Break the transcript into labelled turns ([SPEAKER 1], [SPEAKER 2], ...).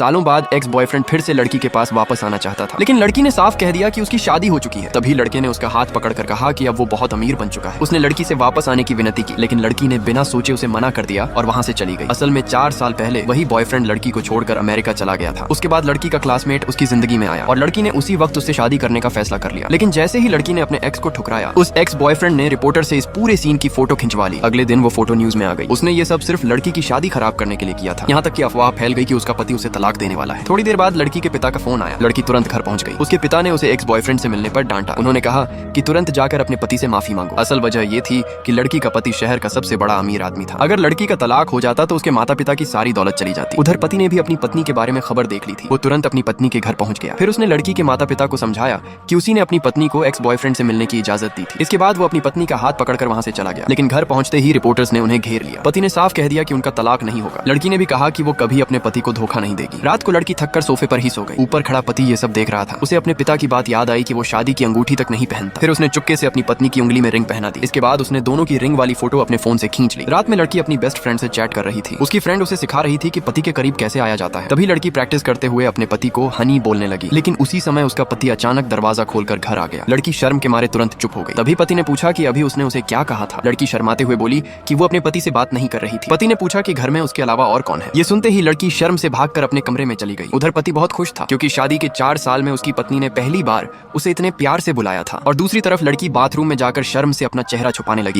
[SPEAKER 1] सालों बाद ex boyfriend फिर से लड़की के पास वापस आना चाहता था, लेकिन लड़की ने साफ कह दिया कि उसकी शादी हो चुकी है। तभी लड़के ने उसका हाथ पकड़कर कहा कि अब वो बहुत अमीर बन चुका है। उसने लड़की से वापस आने की विनती की, लेकिन लड़की ने बिना सोचे उसे मना कर दिया और वहाँ से चली गई। असल में 4 साल पहले वही बॉयफ्रेंड लड़की को छोड़कर अमेरिका चला गया था। उसके बाद लड़की का क्लासमेट उसकी जिंदगी में आया और लड़की ने उसी वक्त उससे शादी करने का फैसला कर लिया। लेकिन जैसे ही लड़की ने अपने एक्स को ठुकराया, उस एक्स बॉयफ्रेंड ने रिपोर्टर से इस पूरे सीन की फोटो खिंचवा ली। अगले दिन वो फोटो न्यूज में आ गई। उसने ये सब सिर्फ लड़की की शादी खराब करने के लिए किया था। यहाँ तक कि अफवाह फैल गई कि उसका पति उसे तलाक देने वाला है। थोड़ी देर बाद लड़की के पिता का फोन आया। लड़की तुरंत घर पहुंच गई। उसके पिता ने उसे एक्स बॉयफ्रेंड से मिलने पर डांटा। उन्होंने कहा कि तुरंत जाकर अपने पति से माफी मांगो। असल वजह ये थी कि लड़की का पति शहर का सबसे बड़ा अमीर आदमी था। अगर लड़की का तलाक हो जाता तो उसके माता पिता की सारी दौलत चली जाती। उधर पति ने भी अपनी पत्नी के बारे में खबर देख ली थी। वो तुरंत अपनी पत्नी के घर पहुंच गया। फिर उसने लड़की के माता पिता को समझाया कि उसी ने अपनी पत्नी को एक्स बॉयफ्रेंड से मिलने की इजाजत दी थी। इसके बाद वो अपनी पत्नी का हाथ पकड़कर वहां से चला गया। लेकिन घर पहुंचते ही रिपोर्टर्स ने उन्हें घेर लिया। पति ने साफ कह दिया कि उनका तलाक नहीं होगा। लड़की ने भी कहा कि वो कभी अपने पति को धोखा नहीं देगी। रात को लड़की थककर सोफे पर ही सो गई। ऊपर खड़ा पति ये सब देख रहा था। उसे अपने पिता की बात याद आई कि वो शादी की अंगूठी तक नहीं पहनता। फिर उसने चुपके से अपनी पत्नी की उंगली में रिंग पहना दी। इसके बाद उसने दोनों की रिंग वाली फोटो अपने फोन से खींच ली। रात में लड़की अपनी बेस्ट फ्रेंड से चैट कर रही थी। उसकी फ्रेंड उसे सिखा रही थी कि पति के करीब कैसे आया जाता है। तभी लड़की प्रैक्टिस करते हुए अपने पति को हनी बोलने लगी, लेकिन उसी समय उसका पति अचानक दरवाजा खोलकर घर आ गया। लड़की शर्म के मारे तुरंत चुप हो गई। तभी पति ने पूछा कि अभी उसने उसे क्या कहा था। लड़की शर्माते हुए बोली कि वो अपने पति से बात नहीं कर रही थी। पति ने पूछा कि घर में उसके अलावा और कौन है। ये सुनते ही लड़की शर्म से भागकर अपने कमरे में चली गई। उधर पति बहुत खुश था क्योंकि शादी के 4 साल में उसकी पत्नी ने पहली बार उसे इतने प्यार से बुलाया था। और दूसरी तरफ लड़की बाथरूम में जाकर शर्म से अपना चेहरा छुपाने लगी।